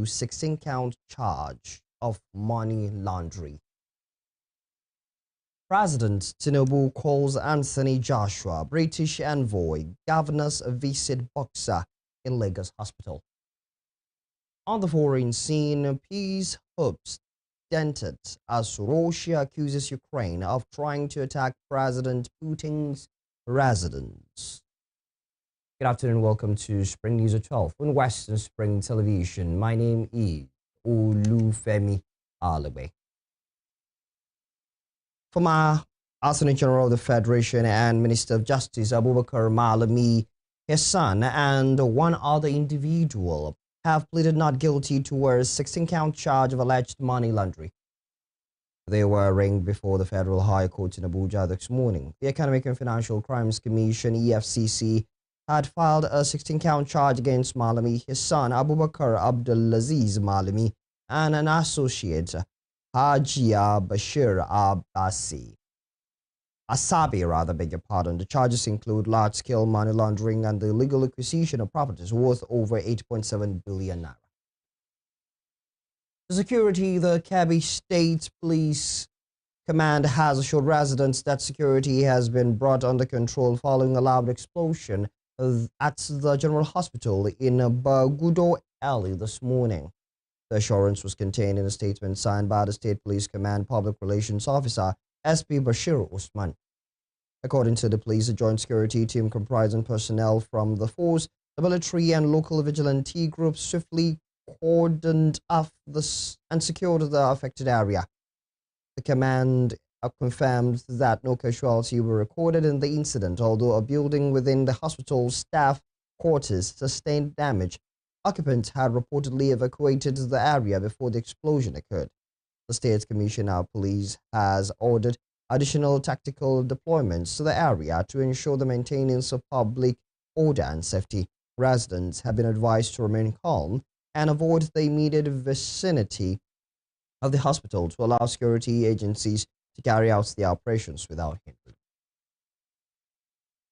16-count charge of money laundering. President Tinubu calls Anthony Joshua, British envoy, governors visit boxer in Lagos hospital. On the foreign scene, peace hopes dented as Russia accuses Ukraine of trying to attack President Putin's residence. Good afternoon, welcome to Spring News at 12 on Western Spring Television. My name is Olufemi Alabe. Former Attorney General of the Federation and Minister of Justice Abubakar Malami, his son, and one other individual have pleaded not guilty to a 16-count charge of alleged money laundering. They were arraigned before the Federal High Court in Abuja this morning. The Economic and Financial Crimes Commission, EFCC, had filed a 16-count charge against Malami, his son Abubakar Abdulaziz Malami, and an associate, Hajia Bashir Asabi. The charges include large-scale money laundering and the illegal acquisition of properties worth over 8.7 billion naira. The Kebbi State Police Command has assured residents that security has been brought under control following a loud explosion at the General Hospital in Bagudo early this morning. The assurance was contained in a statement signed by the State Police Command Public Relations Officer, SP Bashir Usman. According to the police, a joint security team comprising personnel from the force, the military and local vigilante groups swiftly cordoned off and secured the affected area. The command confirmed that no casualties were recorded in the incident, although a building within the hospital staff quarters sustained damage. Occupants had reportedly evacuated the area before the explosion occurred. The State Commissioner of Police has ordered additional tactical deployments to the area to ensure the maintenance of public order and safety. Residents have been advised to remain calm and avoid the immediate vicinity of the hospital to allow security agencies to carry out their operations without hindrance.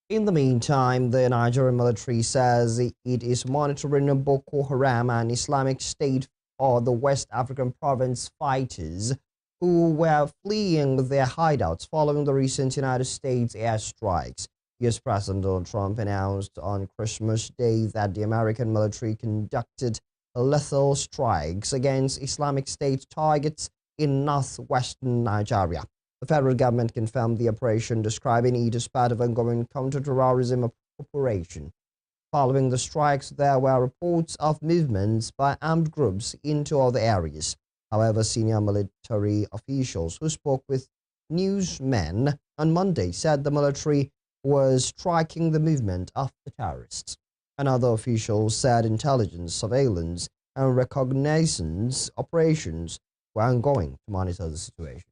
In the meantime, the Nigerian military says it is monitoring Boko Haram and Islamic State or the West African province fighters who were fleeing their hideouts following the recent United States airstrikes. US President Donald Trump announced on Christmas Day that the American military conducted lethal strikes against Islamic State targets in northwestern Nigeria. The federal government confirmed the operation, describing it as part of ongoing counter-terrorism operation. Following the strikes, there were reports of movements by armed groups into other areas. However, senior military officials who spoke with newsmen on Monday said the military was striking the movement of the terrorists. Another official said intelligence, surveillance, and reconnaissance operations were ongoing to monitor the situation.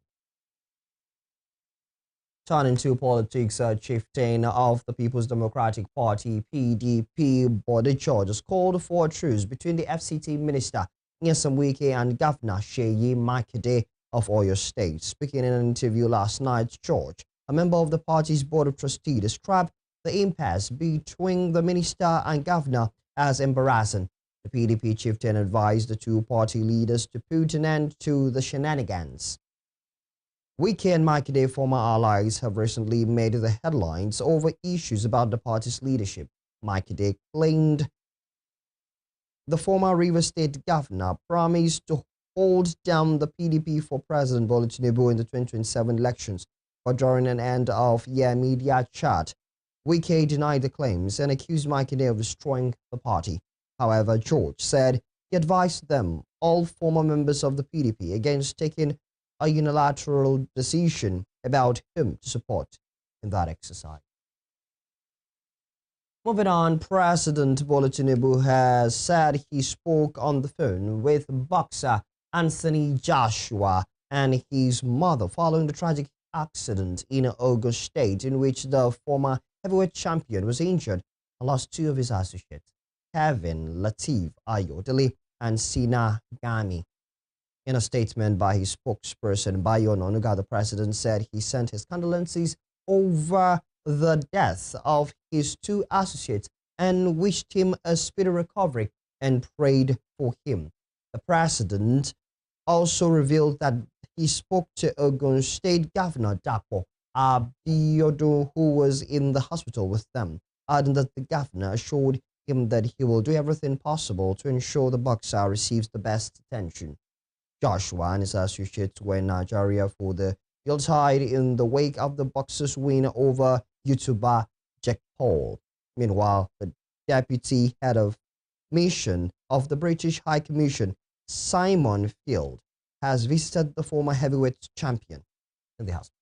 Turning to politics, chieftain of the People's Democratic Party, PDP, Bode George, has called for a truce between the FCT Minister, Nyesom Wike, and Governor Seyi Makinde of Oyo State. Speaking in an interview last night, George, a member of the party's Board of Trustees, described the impasse between the minister and governor as embarrassing. The PDP chieftain advised the two party leaders to put an end to the shenanigans. Wike and Makinde, former allies, have recently made the headlines over issues about the party's leadership. Makinde claimed the former Rivers State governor promised to hold down the PDP for President Bola Tinubu in the 2027 elections, but during an end-of-year media chat, Wike denied the claims and accused Makinde of destroying the party. However, George said he advised them, all former members of the PDP, against taking a unilateral decision about whom to support in that exercise. Moving on, President Bola Tinubu has said he spoke on the phone with boxer Anthony Joshua and his mother following the tragic accident in Ogun State in which the former heavyweight champion was injured and lost two of his associates, Kevin Lateef Ayodele and Sina Gami. In a statement by his spokesperson, Bayo Onuga, the president said he sent his condolences over the death of his two associates and wished him a speedy recovery and prayed for him. The president also revealed that he spoke to Ogun State Governor Dapo Abiodun, who was in the hospital with them, adding that the governor assured him that he will do everything possible to ensure the boxer receives the best attention. Joshua and his associates were in Nigeria for the Yuletide in the wake of the boxer's win over YouTuber Jack Paul. Meanwhile, the deputy head of mission of the British High Commission, Simon Field, has visited the former heavyweight champion in the hospital.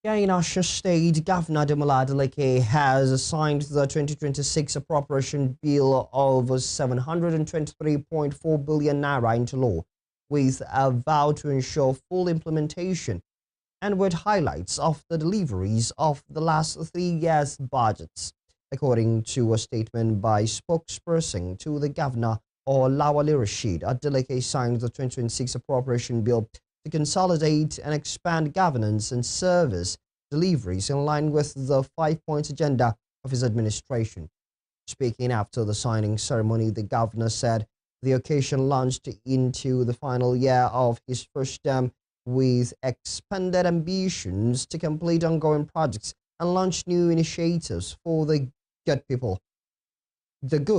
In Osho State, Governor Demola Adeleke has signed the 2026 appropriation bill of 723.4 billion naira into law, with a vow to ensure full implementation and with highlights of the deliveries of the last 3 years' budgets. According to a statement by spokesperson to the governor, Olawale Rasheed, Adeleke signed the 2026 appropriation bill to consolidate and expand governance and service deliveries in line with the 5-point agenda of his administration. Speaking after the signing ceremony, the governor said the occasion launched into the final year of his first term with expanded ambitions to complete ongoing projects and launch new initiatives for the good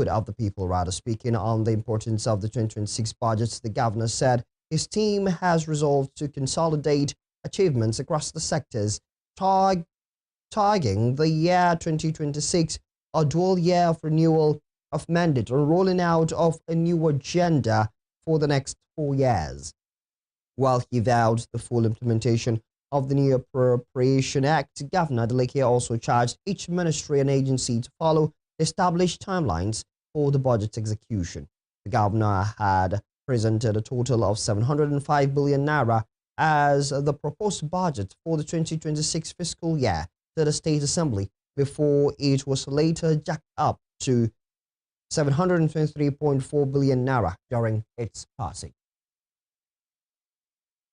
of the people. Speaking on the importance of the 2026 budgets, the governor said his team has resolved to consolidate achievements across the sectors, targeting the year 2026, a dual year of renewal of mandate and rolling out of a new agenda for the next 4 years. While he vowed the full implementation of the new Appropriation Act, Governor Adeleke also charged each ministry and agency to follow established timelines for the budget execution. The governor had presented a total of 705 billion naira as the proposed budget for the 2026 fiscal year to the State Assembly before it was later jacked up to 723.4 billion naira during its passing.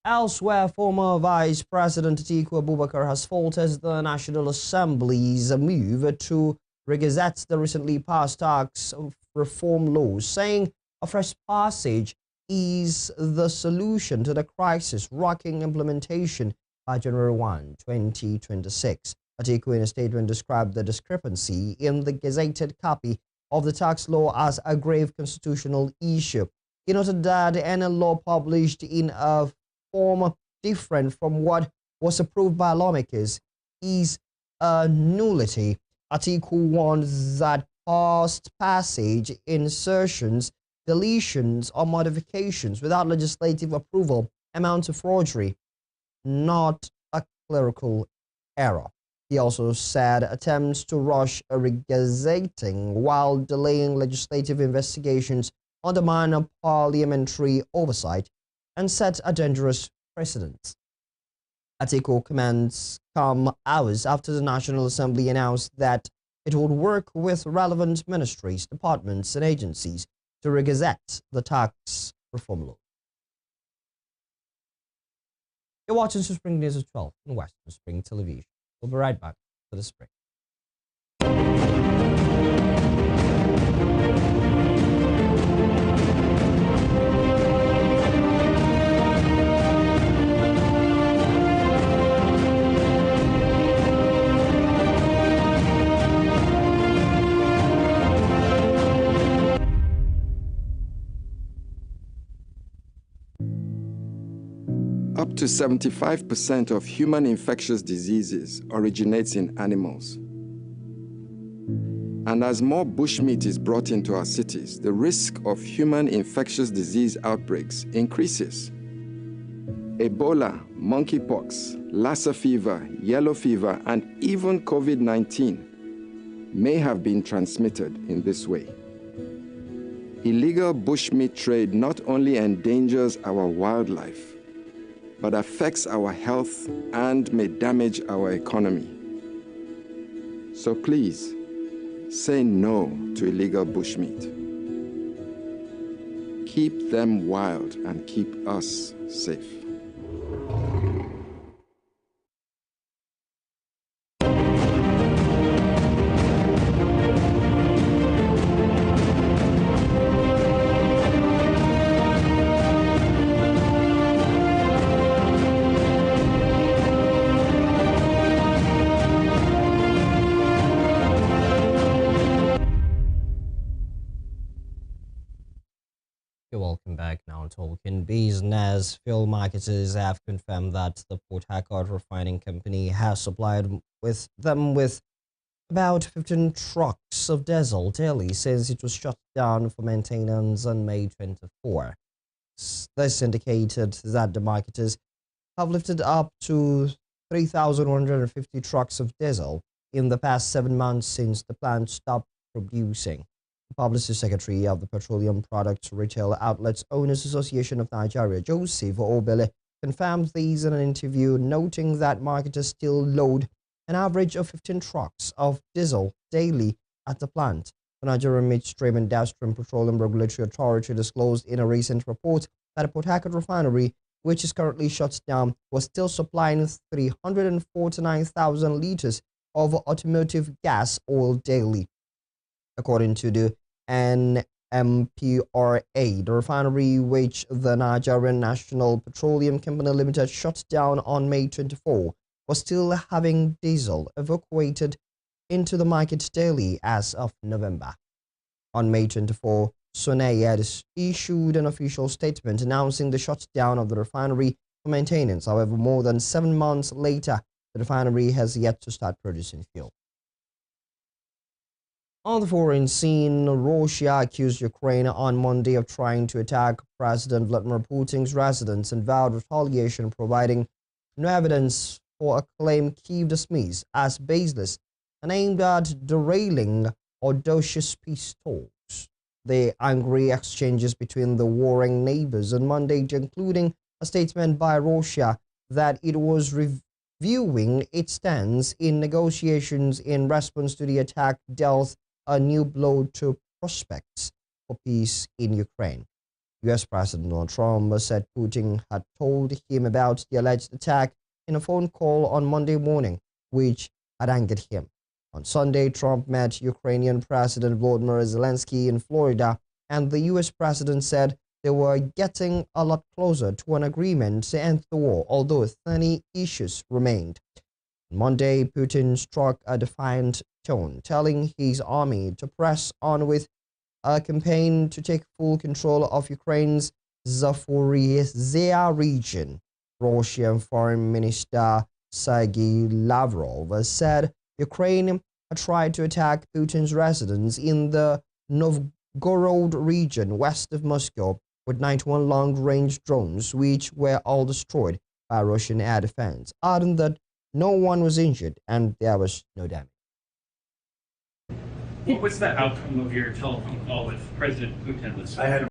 Elsewhere, former Vice President Atiku Abubakar has faulted the National Assembly's move to regazette the recently passed tax reform laws, saying a fresh passage is the solution to the crisis rocking implementation by January 1, 2026. Atiku, in a statement, described the discrepancy in the gazetted copy of the tax law as a grave constitutional issue. He noted that any law published in a form different from what was approved by lawmakers is a nullity. Atiku warned that past passage, insertions, deletions, or modifications without legislative approval amount to forgery, not a clerical error. He also said attempts to rush a regazetting while delaying legislative investigations undermine parliamentary oversight and set a dangerous precedent. Atiku comments come hours after the National Assembly announced that it would work with relevant ministries, departments, and agencies to regazette the tax reform law. You're watching Spring News at 12 on Western Spring Television. We'll be right back to the spring. Up to 75% of human infectious diseases originates in animals. And as more bushmeat is brought into our cities, the risk of human infectious disease outbreaks increases. Ebola, monkeypox, Lassa fever, yellow fever, and even COVID-19 may have been transmitted in this way. Illegal bushmeat trade not only endangers our wildlife, but affects our health and may damage our economy. So please, say no to illegal bushmeat. Keep them wild and keep us safe. You're welcome back. Now talking business. Fuel marketers have confirmed that the Port Harcourt refining company has supplied them with about 15 trucks of diesel daily since it was shut down for maintenance on May 24. This indicated that the marketers have lifted up to 3,150 trucks of diesel in the past 7 months since the plant stopped producing. The Publicity Secretary of the Petroleum Products Retail Outlets Owners Association of Nigeria, Joseph Obele, confirmed these in an interview, noting that marketers still load an average of 15 trucks of diesel daily at the plant. The Nigerian Midstream and Downstream Petroleum Regulatory Authority disclosed in a recent report that the Port Harcourt refinery, which is currently shut down, was still supplying 349,000 liters of automotive gas oil daily. According to the NMPRA, the refinery, which the Nigerian National Petroleum Company Limited shut down on May 24, was still having diesel evacuated into the market daily as of November. On May 24, SONAE had issued an official statement announcing the shutdown of the refinery for maintenance. However, more than 7 months later, the refinery has yet to start producing fuel. On the foreign scene, Russia accused Ukraine on Monday of trying to attack President Vladimir Putin's residence and vowed retaliation, providing no evidence for a claim Kyiv dismissed as baseless and aimed at derailing audacious peace talks. The angry exchanges between the warring neighbors on Monday, including a statement by Russia that it was reviewing its stance in negotiations in response to the attack, dealt a new blow to prospects for peace in Ukraine. U.S. President Donald Trump said Putin had told him about the alleged attack in a phone call on Monday morning, which had angered him. On Sunday, Trump met Ukrainian President Volodymyr Zelensky in Florida, and the U.S. president said they were getting a lot closer to an agreement to end the war, although 30 issues remained. On Monday, Putin struck a defiant tone, telling his army to press on with a campaign to take full control of Ukraine's Zaporizhzhia region. Russian Foreign Minister Sergei Lavrov said Ukraine had tried to attack Putin's residence in the Novgorod region west of Moscow with 91 long-range drones, which were all destroyed by Russian air defense, adding that no one was injured and there was no damage. What was the outcome of your telephone call with President Putin? I had